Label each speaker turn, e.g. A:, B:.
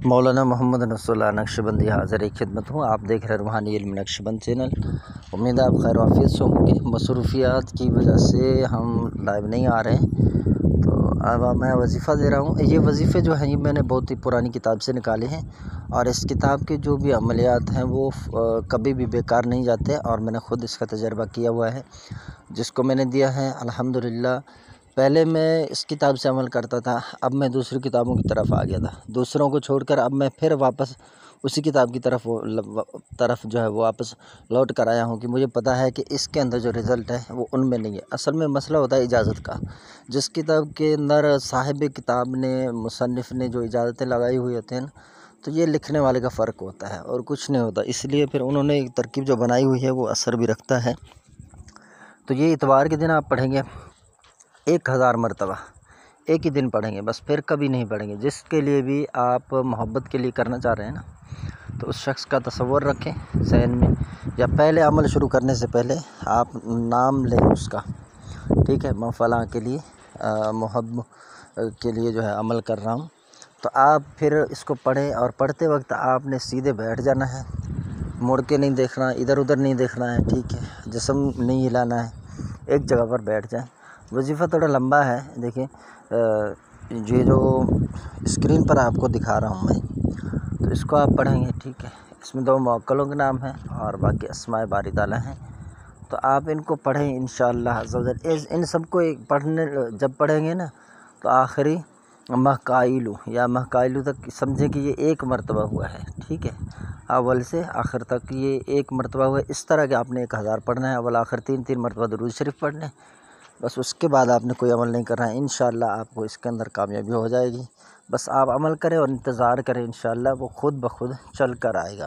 A: مولانا محمد Nasrallah Naqshbandi حاضر خدمت ہوں۔ آپ دیکھ رہے روحانی علم نقشبند چینل۔ امید ہے آپ خیر و عافیت سے ہوں گے۔ مصروفیات کی وجہ سے ہم لائیو نہیں آ رہے ہیں، تو اب میں وظیفہ دے رہا ہوں۔ یہ وظیفے جو ہیں یہ میں نے بہت ہی پرانی کتاب سے نکالے ہیں، اور اس کتاب کے جو بھی عملیات ہیں وہ کبھی بھی بیکار نہیں جاتے، اور میں نے خود اس کا تجربہ کیا ہوا ہے۔ جس کو میں نے دیا ہے الحمدللہ، پہلے میں اس کتاب سے عمل کرتا تھا، اب میں دوسری کتابوں کی طرف آ گیا تھا، دوسروں کو چھوڑ کر اب میں پھر واپس اسی کتاب کی طرف جو ہے وہ واپس لوٹ کر آیا ہوں، کہ مجھے پتہ ہے کہ اس کے اندر جو رزلٹ ہے وہ ان میں نہیں ہے۔ اصل میں مسئلہ ہوتا ہے اجازت کا۔ جس کتاب کے اندر صاحب کتاب نے، مصنف نے جو اجازتیں لگائی ہوئی ہوتی ہیں، تو یہ لکھنے والے کا فرق ہوتا ہے اور کچھ نہیں ہوتا۔ اس لیے پھر انہوں نے ایک ترکیب جو بنائی ہوئی ہے وہ اثر بھی رکھتا ہے۔ تو یہ اتوار کے دن آپ پڑھیں گے 1000 مرتبہ، ایک ہی دن پڑھیں گے بس، پھر کبھی نہیں پڑھیں گے۔ جس کے لیے بھی آپ محبت کے لیے کرنا چاہ رہے ہیں نا، تو اس شخص کا تصور رکھیں ذہن میں، یا پہلے عمل شروع کرنے سے پہلے آپ نام لیں اس کا، ٹھیک ہے، میں فلاں کے لیے محبت کے لیے جو ہے عمل کر رہا ہوں۔ تو آپ پھر اس کو پڑھیں، اور پڑھتے وقت آپ نے سیدھے بیٹھ جانا ہے، مڑ کے نہیں دیکھنا، ادھر ادھر نہیں دیکھنا ہے، ٹھیک ہے، جسم نہیں ہلانا ہے، ایک جگہ پر بیٹھ جائیں۔ وظیفہ تھوڑا لمبا ہے، دیکھیں یہ جو اسکرین پر آپ کو دکھا رہا ہوں میں، تو اس کو آپ پڑھیں گے، ٹھیک ہے۔ اس میں 2 موکلوں کے نام ہیں اور باقی اسماء باری تعالیٰ ہیں، تو آپ ان کو پڑھیں انشاءاللہ عز و جل۔ ان سب کو جب پڑھیں گے نا، تو آخری مہقائلو یا مہقائلو تک سمجھیں کہ یہ 1 مرتبہ ہوا ہے، ٹھیک ہے، اول سے آخر تک یہ 1 مرتبہ ہوا ہے۔ اس طرح کہ آپ نے 1000 پڑھنا ہے، اول آخر 3 مرتبہ درود شریف پڑھنے، بس اس کے بعد آپ نے کوئی عمل نہیں کرنا ہے۔ انشاءاللہ آپ کو اس کے اندر کامیابی ہو جائے گی۔ بس آپ عمل کریں اور انتظار کریں، انشاءاللہ وہ خود بخود چل کر آئے گا۔